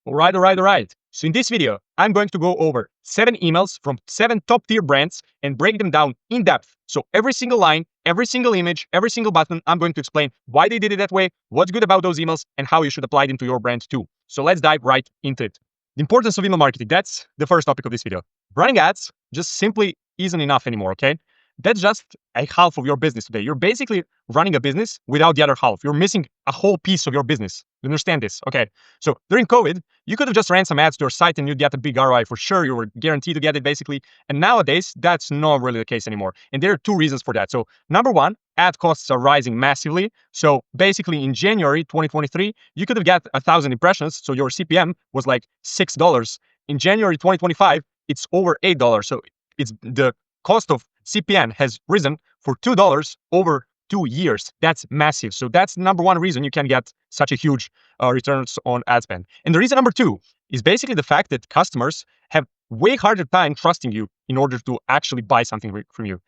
All right. So in this video, I'm going to go over 7 emails from 7 top tier brands and break them down in depth. So every single line, every single image, every single button, I'm going to explain why they did it that way, what's good about those emails, and how you should apply them to your brand too. So let's dive right into it. The importance of email marketing. That's the first topic of this video. Running ads just simply isn't enough anymore, okay? That's just a half of your business today. You're basically running a business without the other half. You're missing a whole piece of your business. You understand this? Okay. So during COVID, you could have just ran some ads to your site and you'd get a big ROI for sure. You were guaranteed to get it basically. And nowadays, that's not really the case anymore. And there are 2 reasons for that. So number one, ad costs are rising massively. So basically in January 2023, you could have got 1,000 impressions. So your CPM was like $6. In January 2025, it's over $8. So it's the cost of CPM has risen for $2 over 2 years. That's massive. So that's number one reason you can get such a huge returns on ad spend. And the reason number 2 is basically the fact that customers have way harder time trusting you in order to actually buy something from you.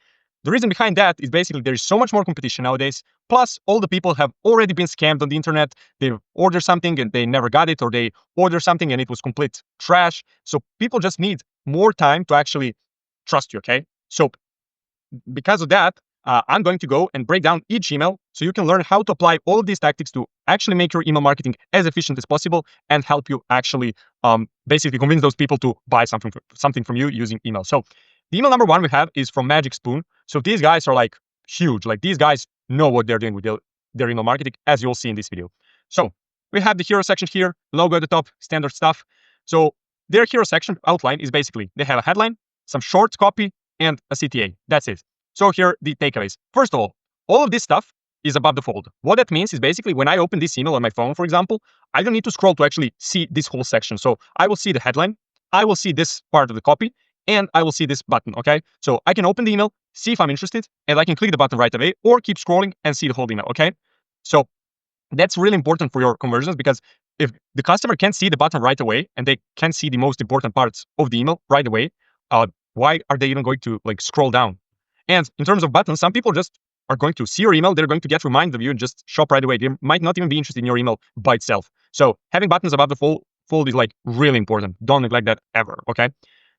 The reason behind that is basically there is so much more competition nowadays. Plus, all the people have already been scammed on the internet. They've ordered something and they never got it, or they ordered something and it was complete trash. So people just need more time to actually trust you, okay? So because of that, I'm going to go and break down each email so you can learn how to apply all of these tactics to actually make your email marketing as efficient as possible and help you actually basically convince those people to buy something from you using email. So the email number 1 we have is from Magic Spoon. So these guys are like huge. Like these guys know what they're doing with their email marketing, as you'll see in this video. So we have the hero section here, logo at the top, standard stuff. So their hero section outline is basically they have a headline, some short copy, and a CTA. That's it. So here the takeaways. First of all of this stuff is above the fold. What that means is basically when I open this email on my phone, for example, I don't need to scroll to actually see this whole section. So I will see the headline, I will see this part of the copy, and I will see this button, okay? So I can open the email, see if I'm interested, and I can click the button right away or keep scrolling and see the whole email, okay? So that's really important for your conversions because if the customer can see the button right away and they can see the most important parts of the email right away, why are they even going to like scroll down? And in terms of buttons, some people just are going to see your email, they're going to get reminded of you and just shop right away. They might not even be interested in your email by itself. So having buttons above the fold is like really important. Don't neglect that ever, okay?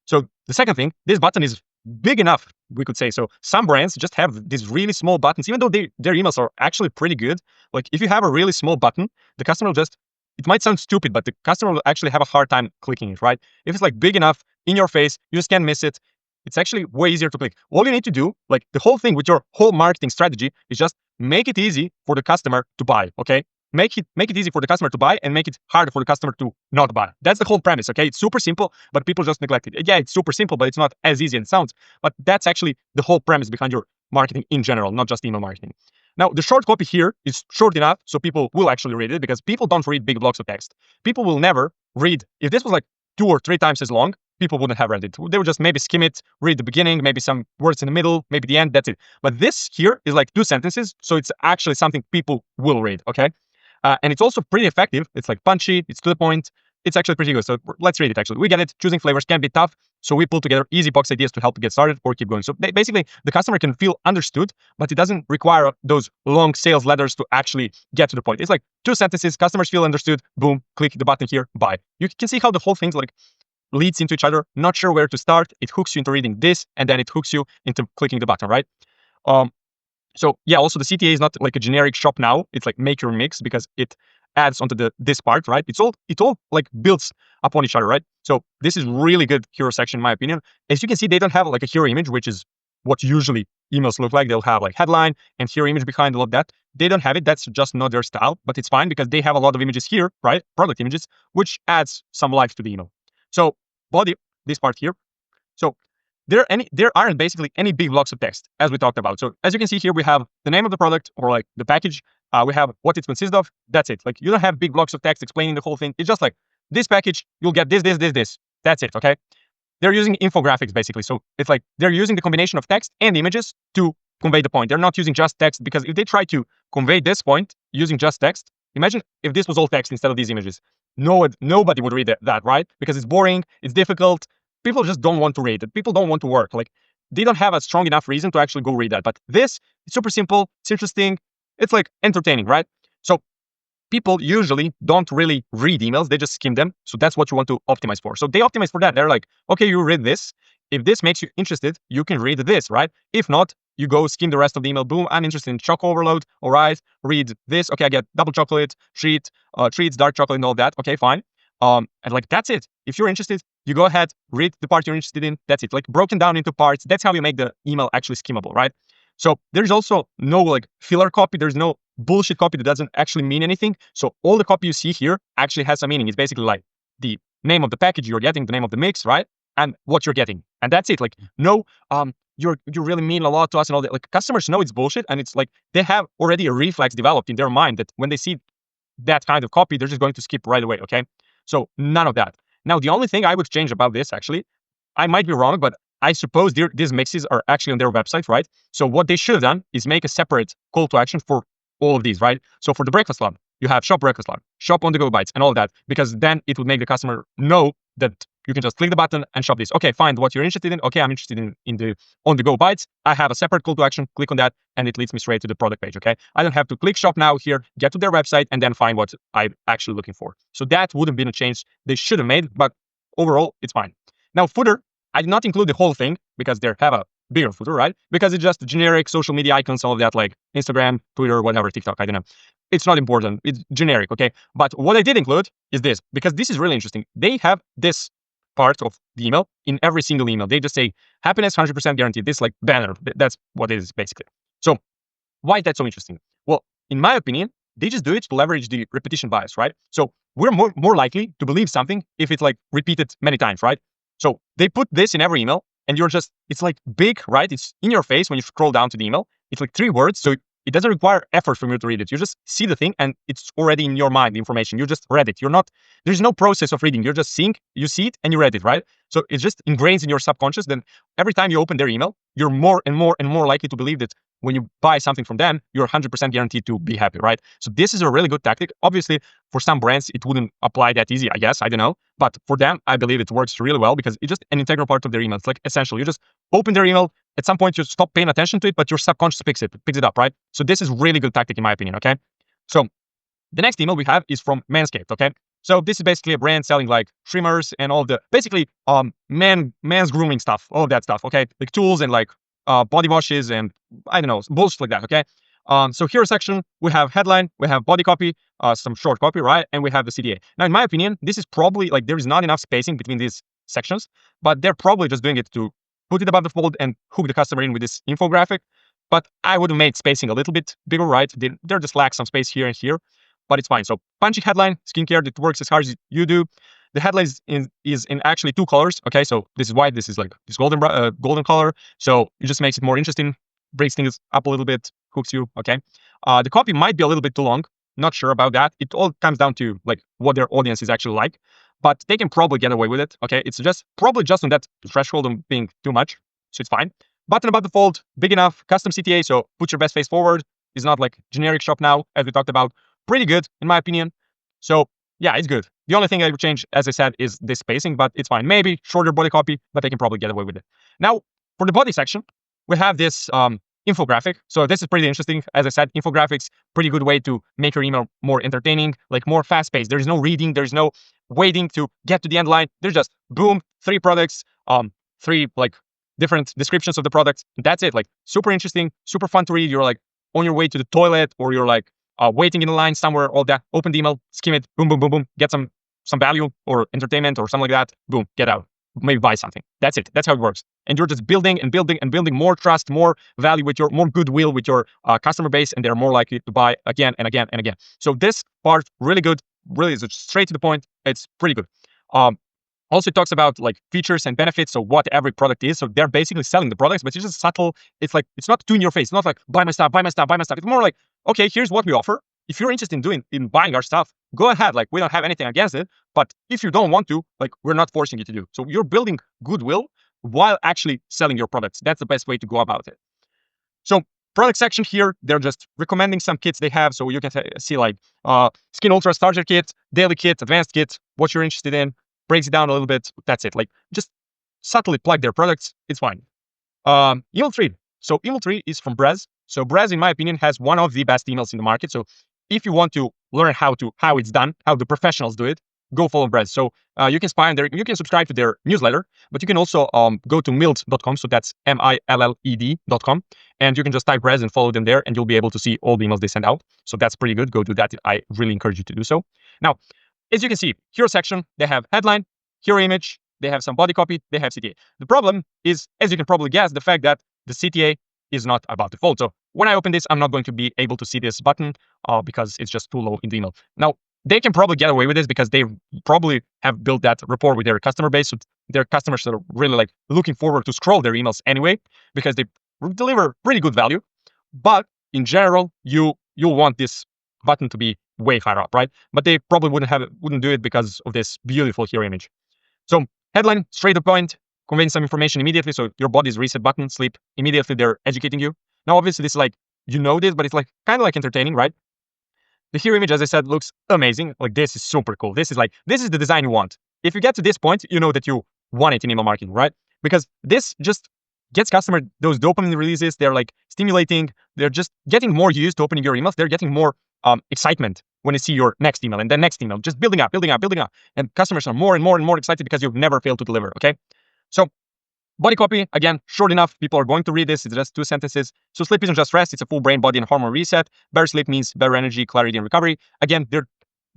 So the second thing, this button is big enough, we could say. So some brands just have these really small buttons, even though their emails are actually pretty good. Like if you have a really small button, the customer will just, it might sound stupid, but the customer will actually have a hard time clicking it, right? If it's like big enough in your face, you just can't miss it. It's actually way easier to click. All you need to do, like the whole thing with your whole marketing strategy is just make it easy for the customer to buy, okay? Make it easy for the customer to buy and make it harder for the customer to not buy. That's the whole premise, okay? It's super simple, but people just neglect it. Yeah, it's super simple, but it's not as easy as it sounds. But that's actually the whole premise behind your marketing in general, not just email marketing. Now, the short copy here is short enough so people will actually read it because people don't read big blocks of text. People will never read. If this was like 2 or 3 times as long, people wouldn't have read it. They would just maybe skim it, read the beginning, maybe some words in the middle, maybe the end, that's it. But this here is like 2 sentences, so it's actually something people will read, okay? And it's also pretty effective. It's like punchy, it's to the point. It's actually pretty good. So let's read it actually. We get it. Choosing flavors can be tough. So we pull together easy box ideas to help get started or keep going. So basically the customer can feel understood, but it doesn't require those long sales letters to actually get to the point. It's like 2 sentences, customers feel understood, boom, click the button here, buy. You can see how the whole thing's like leads into each other, not sure where to start. It hooks you into reading this, and then it hooks you into clicking the button, right? So yeah, also the CTA is not like a generic shop now. It's like make your mix because it adds onto this part, right? It all like builds upon each other, right? So this is really good hero section in my opinion. As you can see, they don't have like a hero image, which is what usually emails look like. They'll have like headline and hero image behind all of that. They don't have it. That's just not their style, but it's fine because they have a lot of images here, right? Product images, which adds some life to the email. So body, this part here. So there aren't basically any big blocks of text as we talked about. So as you can see here, we have the name of the product or like the package. We have what it consists of. That's it. Like you don't have big blocks of text explaining the whole thing. It's just like this package, you'll get this. That's it, okay? They're using infographics basically. So it's like they're using the combination of text and images to convey the point. They're not using just text because if they try to convey this point using just text, imagine if this was all text instead of these images. Nobody would read that, right? Because it's boring, it's difficult. People just don't want to read it. People don't want to work. Like they don't have a strong enough reason to actually go read that. But this, it's super simple. It's interesting. It's like entertaining, right? So people usually don't really read emails, they just skim them. So that's what you want to optimize for. So they optimize for that. They're like, okay, you read this. If this makes you interested, you can read this, right? If not, you go skim the rest of the email. Boom, I'm interested in chocolate overload. All right, read this. Okay, I get double chocolate, treats, dark chocolate, and all that. Okay, fine. And like that's it. If you're interested, you go ahead, read the part you're interested in. That's it. Like broken down into parts. That's how you make the email actually skimmable, right? So there's also no like filler copy. There's no bullshit copy that doesn't actually mean anything. So all the copy you see here actually has a meaning. It's basically like the name of the package you're getting, the name of the mix, right? And what you're getting. And that's it. Like, no, you really mean a lot to us and all that. Like customers know it's bullshit. And it's like they have already a reflex developed in their mind that when they see that kind of copy, they're just going to skip right away. Okay. So none of that. Now, the only thing I would change about this, actually, I might be wrong, but I suppose these mixes are actually on their website, right? So what they should have done is make a separate call to action for all of these, right? So for the breakfast club, you have shop breakfast club, shop on the go bites, and all that, because then it would make the customer know that you can just click the button and shop this. Okay, find what you're interested in. Okay, I'm interested in the on the go bites. I have a separate call to action. Click on that, and it leads me straight to the product page. Okay, I don't have to click shop now here, get to their website, and then find what I'm actually looking for. So that would have been a change they should have made, but overall, it's fine. Now, footer, I did not include the whole thing because they have a bigger footer, right? Because it's just generic social media icons, all of that, like Instagram, Twitter, whatever, TikTok, I don't know. It's not important. It's generic, okay? But what I did include is this, because this is really interesting. They have this part of the email in every single email. They just say, happiness 100% guaranteed. This like banner. That's what it is, basically. So why is that so interesting? Well, in my opinion, they just do it to leverage the repetition bias, right? So we're more likely to believe something if it's like repeated many times, right? So they put this in every email and it's like big, right? It's in your face when you scroll down to the email. It's like 3 words. So it doesn't require effort from you to read it. You just see the thing and it's already in your mind, the information. You just read it. There's no process of reading. You're just seeing, you see it and you read it, right? So it just ingrains in your subconscious. Then every time you open their email, you're more and more and more likely to believe that when you buy something from them, you're 100% guaranteed to be happy, right? So this is a really good tactic. Obviously, for some brands, it wouldn't apply that easy, I guess. I don't know. But for them, I believe it works really well because it's just an integral part of their email. It's like essential. You just open their email. At some point, you stop paying attention to it, but your subconscious picks it up, right? So this is really good tactic in my opinion, okay? So the next email we have is from Manscaped, okay? So this is basically a brand selling like trimmers and all the basically man's grooming stuff, all of that stuff, okay? Like tools and like body washes and I don't know, bullshit like that, okay? So here a section, we have headline, we have body copy, some short copy, right? And we have the CTA. Now, in my opinion, this is probably like there is not enough spacing between these sections, but they're probably just doing it to put it above the fold and hook the customer in with this infographic. But I would have made spacing a little bit bigger, right? There just lacks some space here and here, but it's fine. So punchy headline, skincare that works as hard as you do. The headline is in actually 2 colors. Okay, so this is white. This is like this golden color. So it just makes it more interesting, breaks things up a little bit, hooks you. Okay, the copy might be a little bit too long. Not sure about that. It all comes down to like what their audience is actually like, but they can probably get away with it. Okay, it's just probably just on that threshold of being too much, so it's fine. Button above the fold, big enough, custom CTA. So put your best face forward. It's not like generic shop now, as we talked about. Pretty good in my opinion. So yeah, it's good. The only thing I would change, as I said, is this spacing, but it's fine. Maybe shorter body copy, but they can probably get away with it. Now, for the body section, we have this infographic. So this is pretty interesting. As I said, infographics, pretty good way to make your email more entertaining, like more fast-paced. There's no reading. There's no waiting to get to the end line. There's just boom, 3 products, 3 like different descriptions of the products. That's it. Like super interesting, super fun to read. You're like on your way to the toilet or you're like waiting in the line somewhere, all that. Open the email, skim it, boom, boom, boom, boom. Get some value or entertainment or something like that. Boom, get out. Maybe buy something. That's it. That's how it works. And you're just building and building and building more trust, more value with more goodwill with your customer base, and they're more likely to buy again and again and again. So this part, really good, really is straight to the point. It's pretty good. Also, it talks about like features and benefits, so what every product is. So they're basically selling the products, but it's just subtle. It's like, it's not too in your face. It's not like, buy my stuff, buy my stuff, buy my stuff. It's more like, okay, here's what we offer. If you're interested in buying our stuff, go ahead. Like, we don't have anything against it. But if you don't want to, like, we're not forcing you to do. So you're building goodwill while actually selling your products. That's the best way to go about it. So product section here, they're just recommending some kits they have. So you can see like Skin Ultra Starter Kit, Daily Kit, Advanced Kit, what you're interested in, breaks it down a little bit. That's it. Like, just subtly plug their products. It's fine. Email 3. So email 3 is from Brez. So Brez, in my opinion, has one of the best emails in the market. So if you want to learn how it's done, how the professionals do it, go follow Brez. So you can spy on their, you can subscribe to their newsletter, but you can also go to milled.com. So that's milled.com, and you can just type Brez and follow them there, and you'll be able to see all the emails they send out. So that's pretty good. Go do that. I really encourage you to do so. Now, as you can see, hero section, they have headline, hero image, they have some body copy, they have CTA. The problem is, as you can probably guess, the fact that the CTA is not about to fold. So when I open this, I'm not going to be able to see this button because it's just too low in the email. Now, they can probably get away with this because they probably have built that rapport with their customer base. So their customers are really like looking forward to scroll their emails anyway because they deliver pretty good value. But in general, you'll want this button to be way higher up, right? But they probably wouldn't do it because of this beautiful hero image. So headline, straight to point, conveying some information immediately. So your body's reset button, sleep, immediately they're educating you. Now, obviously, this is like, you know this, but it's like kind of like entertaining, right? The hero image, as I said, looks amazing. Like, this is super cool. This is the design you want. If you get to this point, you know that you want it in email marketing, right? Because this just gets customer those dopamine releases. They're like stimulating. They're just getting more used to opening your emails. They're getting more excitement when they see your next email and then next email, just building up. And customers are more and more excited because you've never failed to deliver, okay? So body copy, again, short enough. People are going to read this. It's just 2 sentences. So sleep isn't just rest. It's a full brain, body, and hormone reset. Better sleep means better energy, clarity, and recovery. Again, they're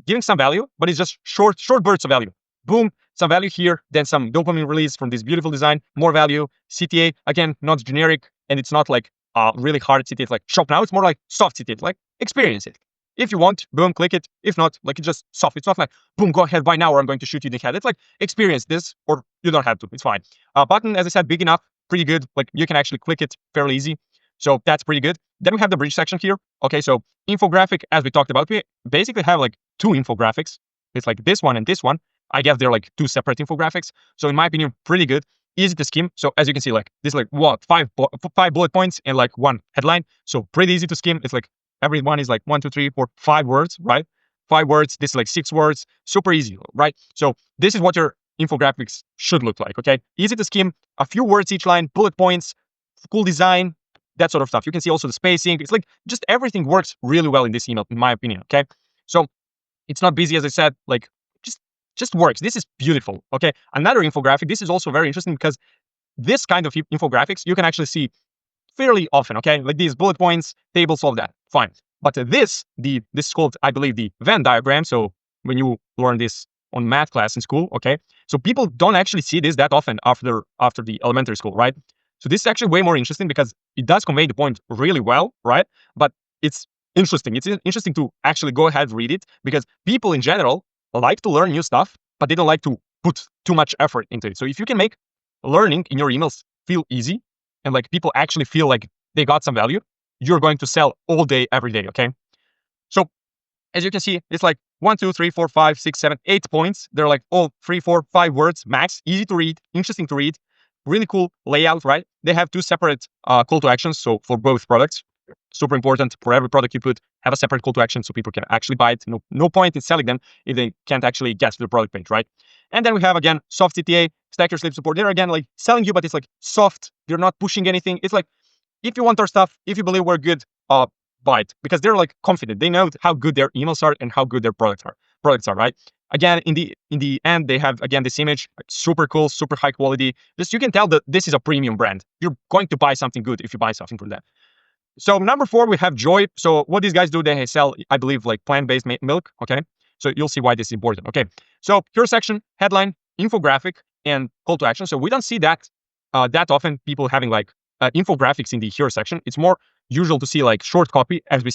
giving some value, but it's just short bursts of value. Boom, some value here, then some dopamine release from this beautiful design, more value. CTA, again, not generic, and it's not like really hard CTA. It's like shop now. It's more like soft CTA. It's like experience it. If you want, boom, click it. If not, like, it's just soft. It's not like, boom, go ahead, buy now, or I'm going to shoot you in the head. It's like, experience this, or you don't have to. It's fine. Button, as I said, big enough, pretty good. Like, you can actually click it fairly easy. So that's pretty good. Then we have the bridge section here. Okay, so infographic, as we talked about, we basically have like 2 infographics. It's like this one and this one. I guess they're like 2 separate infographics. So in my opinion, pretty good. Easy to skim. So as you can see, like this, like what, 5 bullet points and like 1 headline. So pretty easy to skim. It's like every one is like 1, 2, 3, 4, 5 words, right? 5 words. This is like 6 words. Super easy, right? So this is what your infographics should look like. Okay, easy to skim. A few words each line, bullet points, cool design, that sort of stuff. You can see also the spacing. It's like just everything works really well in this email, in my opinion. Okay, so it's not busy, as I said. Like just works. This is beautiful. Okay, another infographic. This is also very interesting because this kind of infographics you can actually see fairly often. Okay, like these bullet points, tables, all that. Fine. But this is called, I believe, the Venn diagram. So when you learn this on math class in school, okay, so people don't actually see this that often after the elementary school, right? So this is actually way more interesting because it does convey the point really well, right? But it's interesting. It's interesting to actually go ahead and read it because people in general like to learn new stuff, but they don't like to put too much effort into it. So if you can make learning in your emails feel easy and like people actually feel like they got some value, you're going to sell all day, every day, okay? So as you can see, it's like 1, 2, 3, 4, 5, 6, 7, 8 points. They're like all 3, 4, 5 words max, easy to read, interesting to read, really cool layout, right? They have 2 separate call to actions. So for both products, super important. For every product you put, have a separate call to action so people can actually buy it. No point in selling them if they can't actually get to the product page, right? And then we have, again, soft CTA, stack your sleep support. They're, again, like selling you, but it's like soft. They're not pushing anything. It's like, if you want our stuff, if you believe we're good, buy it, because they're like confident. They know how good their emails are and how good their products are, right? Again, in the end, they have, again, this image, like, super cool, super high quality. Just, you can tell that this is a premium brand. You're going to buy something good if you buy something from them. So number 4, we have Joy. So what these guys do, they sell, I believe, like plant-based milk. Okay, so you'll see why this is important. Okay, so here section, headline, infographic, and call to action. So we don't see that that often, people having like infographics in the hero section. It's more usual to see like short copy, as we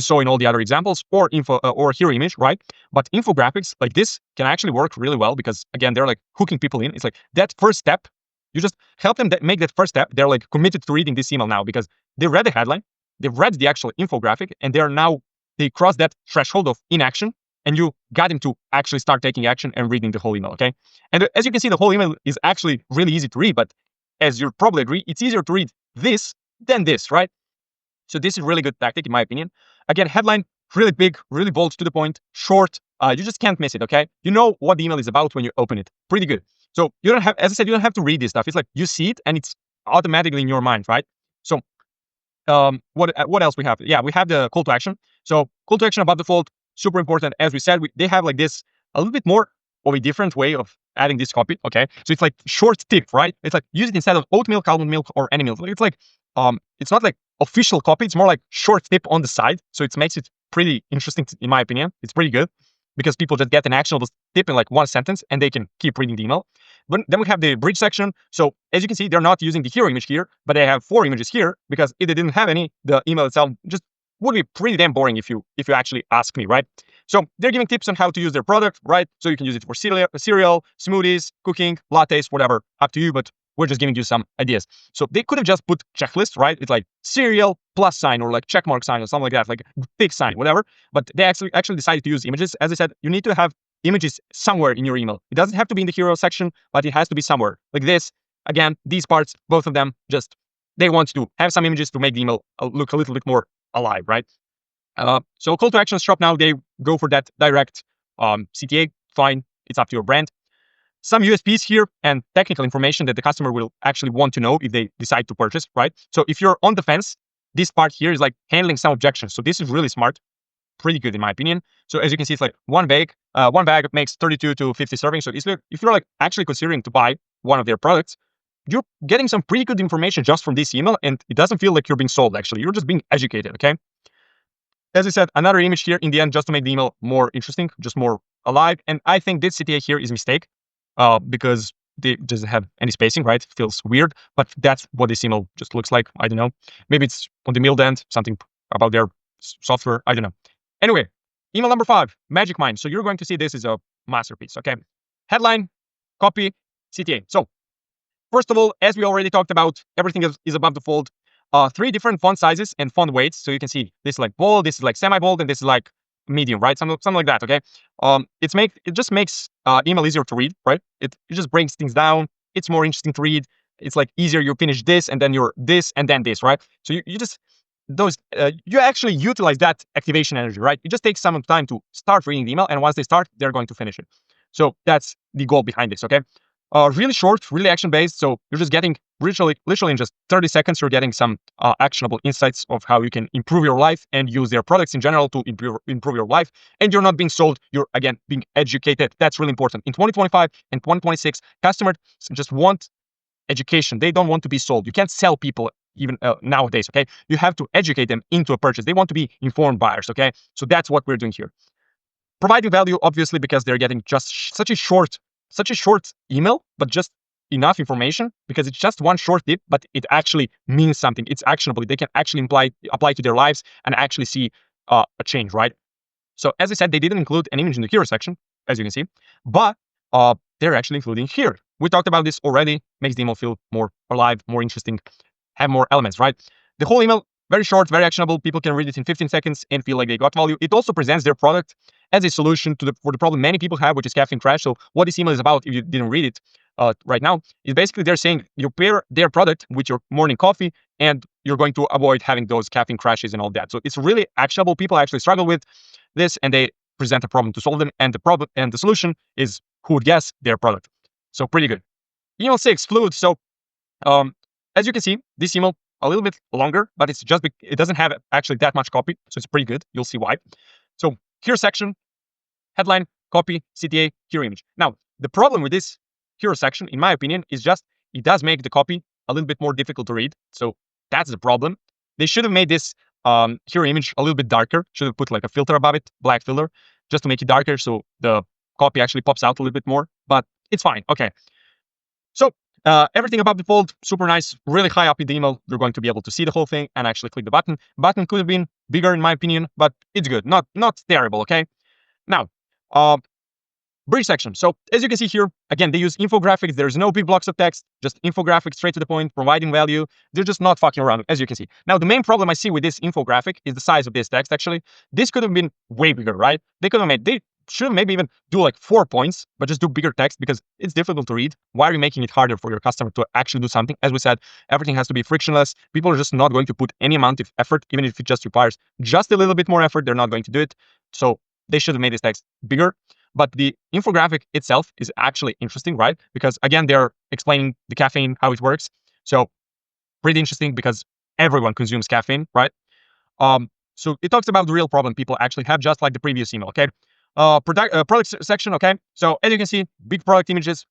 saw in all the other examples, or info or hero image, right? But infographics like this can actually work really well because, again, they're like hooking people in. It's like that first step. You just help them make that first step. They're like committed to reading this email now because they read the headline, they've read the actual infographic, and they crossed that threshold of inaction, and you got them to actually start taking action and reading the whole email, okay? And as you can see, the whole email is actually really easy to read, but as you'll probably agree, it's easier to read this than this, right? So this is a really good tactic, in my opinion. Again, headline, really big, really bold, to the point, short. You just can't miss it, okay? You know what the email is about when you open it. Pretty good. So you don't have, as I said, you don't have to read this stuff. It's like you see it and it's automatically in your mind, right? So what else we have? Yeah, we have the call to action. So call to action above the fold, super important. As we said, they have like this a little bit more of a different way of adding this copy. Okay, so it's like short tip, right? It's like use it instead of oat milk, almond milk, or any milk. It's like it's not like official copy. It's more like short tip on the side. So it makes it pretty interesting, in my opinion. It's pretty good because people just get an actionable tip in like one sentence and they can keep reading the email. But then we have the bridge section. So as you can see, they're not using the hero image here, but they have 4 images here because if they didn't have any, the email itself just would be pretty damn boring if you actually ask me, right? So they're giving tips on how to use their product, right? So you can use it for cereal, smoothies, cooking, lattes, whatever, up to you, but we're just giving you some ideas. So they could have just put checklist, right? It's like cereal plus sign or like check mark sign or something like that, like big sign, whatever. But they actually decided to use images. As I said, you need to have images somewhere in your email. It doesn't have to be in the hero section, but it has to be somewhere. Like this, again, these parts, both of them, just they want to have some images to make the email look a little bit more alive, right? So call to action shop now, they go for that direct CTA, fine, it's up to your brand. Some USPs here and technical information that the customer will actually want to know if they decide to purchase, right? So if you're on the fence, this part here is like handling some objections. So this is really smart, pretty good in my opinion. So as you can see, it's like one bag makes 32 to 50 servings. So if you're like actually considering to buy one of their products, you're getting some pretty good information just from this email, and it doesn't feel like you're being sold. Actually, you're just being educated. Okay. As I said, another image here in the end just to make the email more interesting, just more alive. And I think this CTA here is a mistake because they doesn't have any spacing, right? It feels weird, but that's what this email just looks like. I don't know. Maybe it's on the middle end, something about their software. I don't know. Anyway, email number 5, Magic Mind. So you're going to see this is a masterpiece. Okay. Headline, copy, CTA. So first of all, as we already talked about, everything is above the fold. 3 different font sizes and font weights. So you can see this is like bold, this is like semi-bold, and this is like medium, right? Something like that, okay? It just makes email easier to read, right? It just brings things down. It's more interesting to read. It's like easier. You finish this, and then you're this, and then this, right? So you just, you actually utilize that activation energy, right? It just takes some time to start reading the email, and once they start, they're going to finish it. So that's the goal behind this, okay? Really short, really action-based. So you're just getting literally in just 30 seconds, you're getting some actionable insights of how you can improve your life and use their products in general to improve your life. And you're not being sold, you're again being educated. That's really important. In 2025 and 2026, customers just want education. They don't want to be sold. You can't sell people even nowadays, okay? You have to educate them into a purchase. They want to be informed buyers, okay? So that's what we're doing here. Providing value, obviously, because they're getting just such a short email, but just enough information because it's just one short tip, but it actually means something. It's actionable. They can actually apply to their lives and actually see a change, right? So as I said, they didn't include an image in the hero section, as you can see, but they're actually including here. We talked about this already, makes the email feel more alive, more interesting, have more elements, right? The whole email, very short, very actionable. People can read it in 15 seconds and feel like they got value. It also presents their product as a solution for the problem many people have, which is caffeine crash. So what this email is about, if you didn't read it right now, is basically they're saying you pair their product with your morning coffee and you're going to avoid having those caffeine crashes and all that. So it's really actionable. People actually struggle with this and they present a problem to solve them. And the solution is, who would guess, their product. So pretty good. Email 6, fluid. So as you can see, this email a little bit longer, but it's just it doesn't have actually that much copy, so it's pretty good. You'll see why. So here section, headline, copy, CTA, hero image. Now the problem with this hero section, in my opinion, is just it does make the copy a little bit more difficult to read. So that's the problem. They should have made this hero image a little bit darker. Should have put like a filter above it, black filter, just to make it darker, so the copy actually pops out a little bit more. But it's fine. Okay. So everything above the fold, super nice, really high up in the email. You're going to be able to see the whole thing and actually click the button. Button could have been bigger in my opinion, but it's good. Not terrible, okay? Now, bridge section. So as you can see here, again, they use infographics. There's no big blocks of text, just infographics straight to the point, providing value. They're just not fucking around, as you can see. Now, the main problem I see with this infographic is the size of this text, actually. This could have been way bigger, right? They should maybe even do like 4 points, but just do bigger text because it's difficult to read. Why are you making it harder for your customer to actually do something? As we said, everything has to be frictionless. People are just not going to put any amount of effort, even if it just requires just a little bit more effort, they're not going to do it. So they should have made this text bigger. But the infographic itself is actually interesting, right? Because again, they're explaining the caffeine, how it works. So pretty interesting because everyone consumes caffeine, right? So it talks about the real problem people actually have, just like the previous email, okay? Product section, okay? So as you can see, big product images,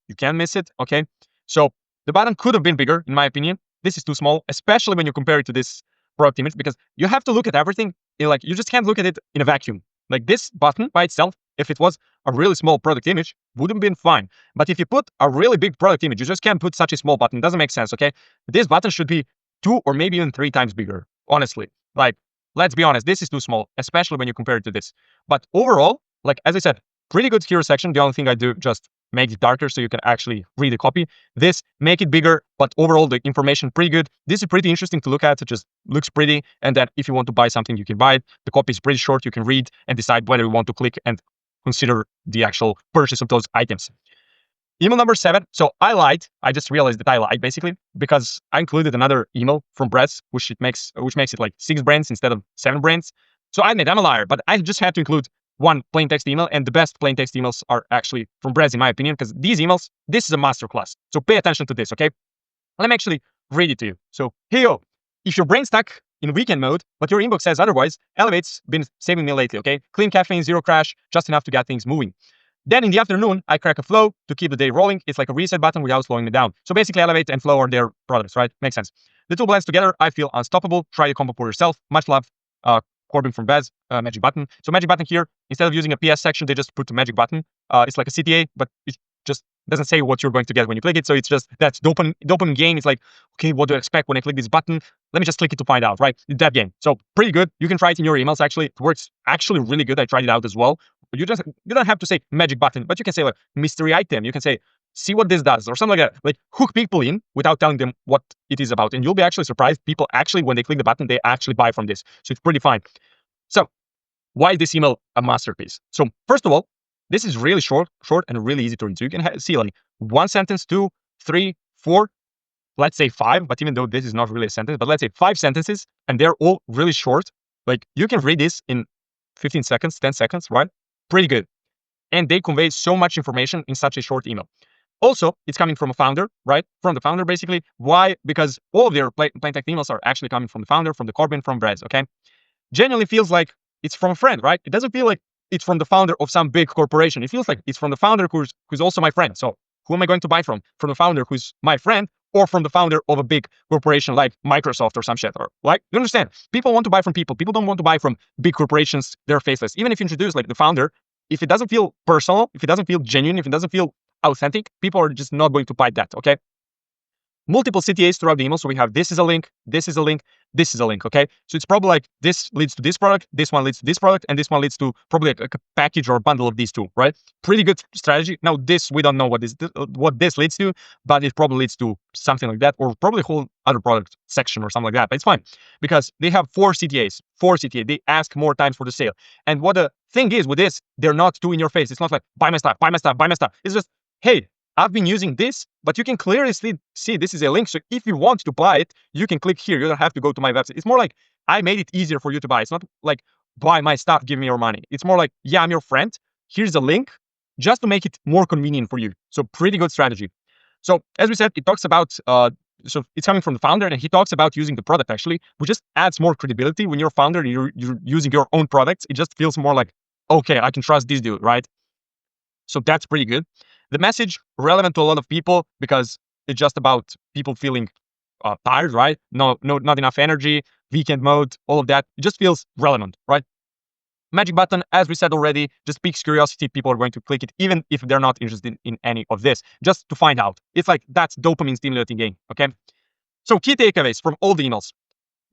you can't miss it, okay? So the button could have been bigger, in my opinion. This is too small, especially when you compare it to this product image, because you have to look at everything, like, you just can't look at it in a vacuum. Like, this button by itself, if it was a really small product image, would have been fine. But if you put a really big product image, you just can't put such a small button. It doesn't make sense, okay? This button should be 2 or maybe even 3 times bigger, honestly. Like, let's be honest, this is too small, especially when you compare it to this. But overall, like, as I said, pretty good hero section. The only thing I do, just make it darker so you can actually read the copy. This, make it bigger, but overall the information pretty good. This is pretty interesting to look at. It just looks pretty. And then if you want to buy something, you can buy it. The copy is pretty short. You can read and decide whether you want to click and consider the actual purchase of those items. Email number 7. So I lied. I just realized that I lied, basically, because I included another email from Breads, which makes it like 6 brands instead of 7 brands. So I admit I'm a liar, but I just had to include one plain text email, and the best plain text emails are actually from Breads, in my opinion, because these emails, this is a masterclass. So pay attention to this, okay? Let me actually read it to you. So here you go. If your brain's stuck in weekend mode, but your inbox says otherwise, Elevate's been saving me lately, okay? Clean caffeine, zero crash, just enough to get things moving. Then in the afternoon, I crack a Flow to keep the day rolling. It's like a reset button without slowing me down. So basically, Elevate and Flow are their products, right? Makes sense. The two blends together, I feel unstoppable. Try the combo for yourself. Much love, Corbin from Bez, Magic Button. So Magic Button here, instead of using a PS section, they just put the Magic Button. It's like a CTA, but it just doesn't say what you're going to get when you click it. So it's just that dopamine gain. It's like, okay, what do I expect when I click this button? Let me just click it to find out, right? That game. So pretty good. You can try it in your emails, actually. It works actually really good. I tried it out as well. You don't have to say magic button, but you can say like mystery item. You can say, see what this does, or something like that. Like, hook people in without telling them what it is about. And you'll be actually surprised. People actually, when they click the button, they actually buy from this. So it's pretty fine. So why is this email a masterpiece? So first of all, this is really short and really easy to read. So you can see like 1 sentence, 2, 3, 4, let's say 5, but even though this is not really a sentence, but let's say 5 sentences, and they're all really short. Like, you can read this in 15 seconds, 10 seconds, right? Pretty good. And they convey so much information in such a short email. Also, it's coming from a founder, right? From the founder, basically. Why? Because all of their plain text emails are actually coming from the founder, from the Corbin, from Breads, okay? Genuinely feels like it's from a friend, right? It doesn't feel like it's from the founder of some big corporation. It feels like it's from the founder who's also my friend. So who am I going to buy from? From the founder who's my friend, or from the founder of a big corporation like Microsoft or some shit? Or, like, you understand? People want to buy from people. People don't want to buy from big corporations. They're faceless. Even if you introduce like the founder, if it doesn't feel personal, if it doesn't feel genuine, if it doesn't feel authentic, people are just not going to buy that, okay? Multiple CTAs throughout the email. So we have, this is a link, this is a link, this is a link, okay? So it's probably like, this leads to this product, this one leads to this product, and this one leads to probably like a package or a bundle of these two, right? Pretty good strategy. Now this, we don't know what this leads to, but it probably leads to something like that, or probably a whole other product section or something like that. But it's fine, because they have 4 CTAs, they ask more times for the sale. And what the thing is with this, they're not too in your face. It's not like, buy my stuff, buy my stuff, buy my stuff. It's just, hey, I've been using this, but you can clearly see this is a link. So if you want to buy it, you can click here. You don't have to go to my website. It's more like, I made it easier for you to buy. It's not like, buy my stuff, give me your money. It's more like, yeah, I'm your friend. Here's a link, just to make it more convenient for you. So pretty good strategy. So as we said, it talks about, so it's coming from the founder, and he talks about using the product, actually, which just adds more credibility. When you're a founder and you're using your own products, it just feels more like, okay, I can trust this dude, right? So that's pretty good. The message, relevant to a lot of people, because it's just about people feeling tired, right? Not enough energy, weekend mode, all of that. It just feels relevant, right? Magic button, as we said already, just piques curiosity. People are going to click it, even if they're not interested in any of this, just to find out. It's like, that's dopamine stimulating game, okay? So key takeaways from all the emails.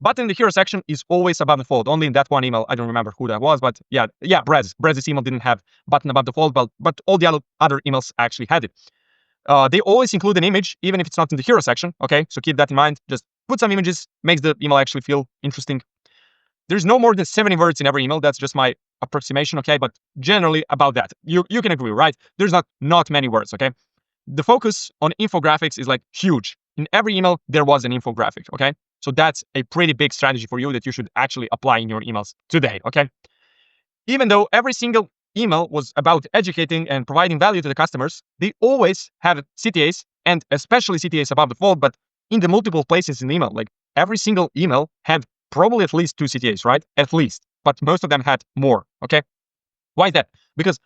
Button in the hero section is always above the fold. Only in that one email, I don't remember who that was, but yeah, Breads' email didn't have button above the fold, but all the other emails actually had it. They always include an image, even if it's not in the hero section, okay? So keep that in mind. Just put some images, makes the email actually feel interesting. There's no more than 70 words in every email. That's just my approximation, okay? But generally about that, you can agree, right? There's not many words, okay? The focus on infographics is like huge. In every email, there was an infographic, okay? So that's a pretty big strategy for you that you should actually apply in your emails today, okay? Even though every single email was about educating and providing value to the customers, they always have CTAs, and especially CTAs above the fold, but in the multiple places in the email. Like, every single email had probably at least 2 CTAs, right? At least. But most of them had more, okay? Why is that? Because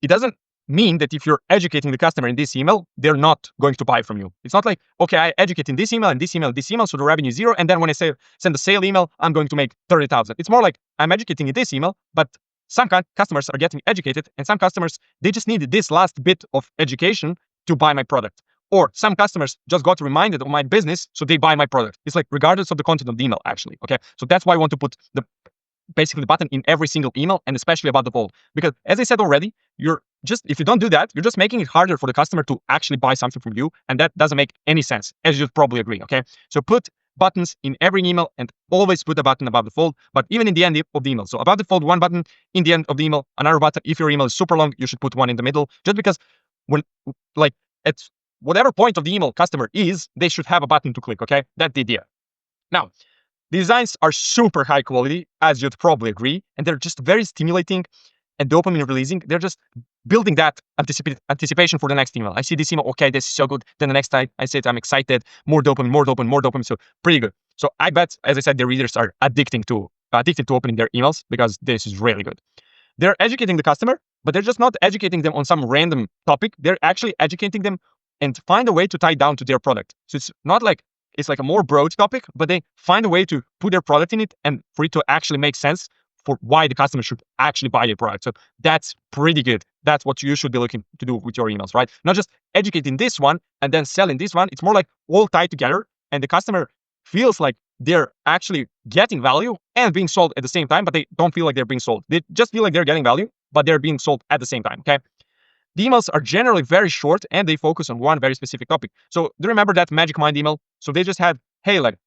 it doesn't mean that if you're educating the customer in this email, they're not going to buy from you. It's not like, okay, I educate in this email and this email, this email, so the revenue is 0. And then when I send a sale email, I'm going to make 30,000. It's more like I'm educating in this email, but some customers are getting educated, and some customers, they just need this last bit of education to buy my product. Or some customers just got reminded of my business, so they buy my product. It's like regardless of the content of the email, actually. Okay, so that's why I want to put basically the button in every single email, and especially about the fold. Because as I said already, if you don't do that, you're just making it harder for the customer to actually buy something from you, and that doesn't make any sense, as you'd probably agree. Okay, so put buttons in every email, and always put a button above the fold, but even in the end of the email. So above the fold, one button; in the end of the email, another button. If your email is super long, you should put one in the middle, just because when, like, at whatever point of the email customer is, they should have a button to click. Okay, that's the idea. Now, the designs are super high quality, as you'd probably agree, and they're just very stimulating and dopamine releasing. They're just building that anticipation for the next email. I see this email, okay, this is so good. Then the next time I say it, I'm excited, more dopamine, more dopamine, more dopamine. So pretty good. So I bet, as I said, the readers are addicted to opening their emails, because this is really good. They're educating the customer, but they're just not educating them on some random topic. They're actually educating them and find a way to tie down to their product. So it's not like it's like a more broad topic, but they find a way to put their product in it and for it to actually make sense for why the customer should actually buy your product. So that's pretty good. That's what you should be looking to do with your emails, right? Not just educating this one and then selling this one. It's more like all tied together, and the customer feels like they're actually getting value and being sold at the same time, but they don't feel like they're being sold. They just feel like they're getting value, but they're being sold at the same time, okay? The emails are generally very short, and they focus on one very specific topic. So do you remember that Magic Mind email? So they just had, hey, like,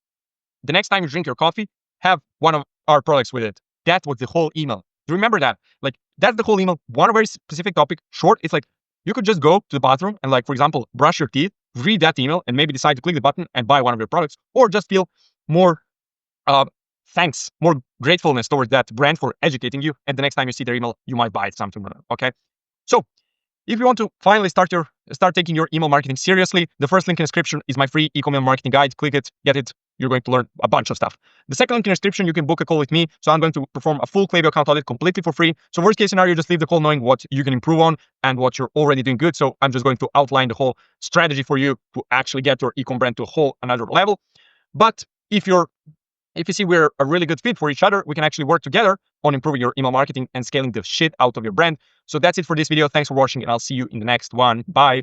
the next time you drink your coffee, have one of our products with it. That was the whole email. Do you remember that? Like, that's the whole email. One very specific topic, short. It's like you could just go to the bathroom and, like, for example, brush your teeth, read that email, and maybe decide to click the button and buy one of your products, or just feel more thanks, more gratefulness towards that brand for educating you. And the next time you see their email, you might buy something from them. Okay. So if you want to finally start taking your email marketing seriously, the first link in the description is my free e-commerce marketing guide. Click it, get it. You're going to learn a bunch of stuff. The second link in the description, you can book a call with me. So I'm going to perform a full Klaviyo account audit completely for free. So worst case scenario, just leave the call knowing what you can improve on and what you're already doing good. So I'm just going to outline the whole strategy for you to actually get your e-com brand to a whole another level. But if you see we're a really good fit for each other, we can actually work together on improving your email marketing and scaling the shit out of your brand. So that's it for this video. Thanks for watching, and I'll see you in the next one. Bye.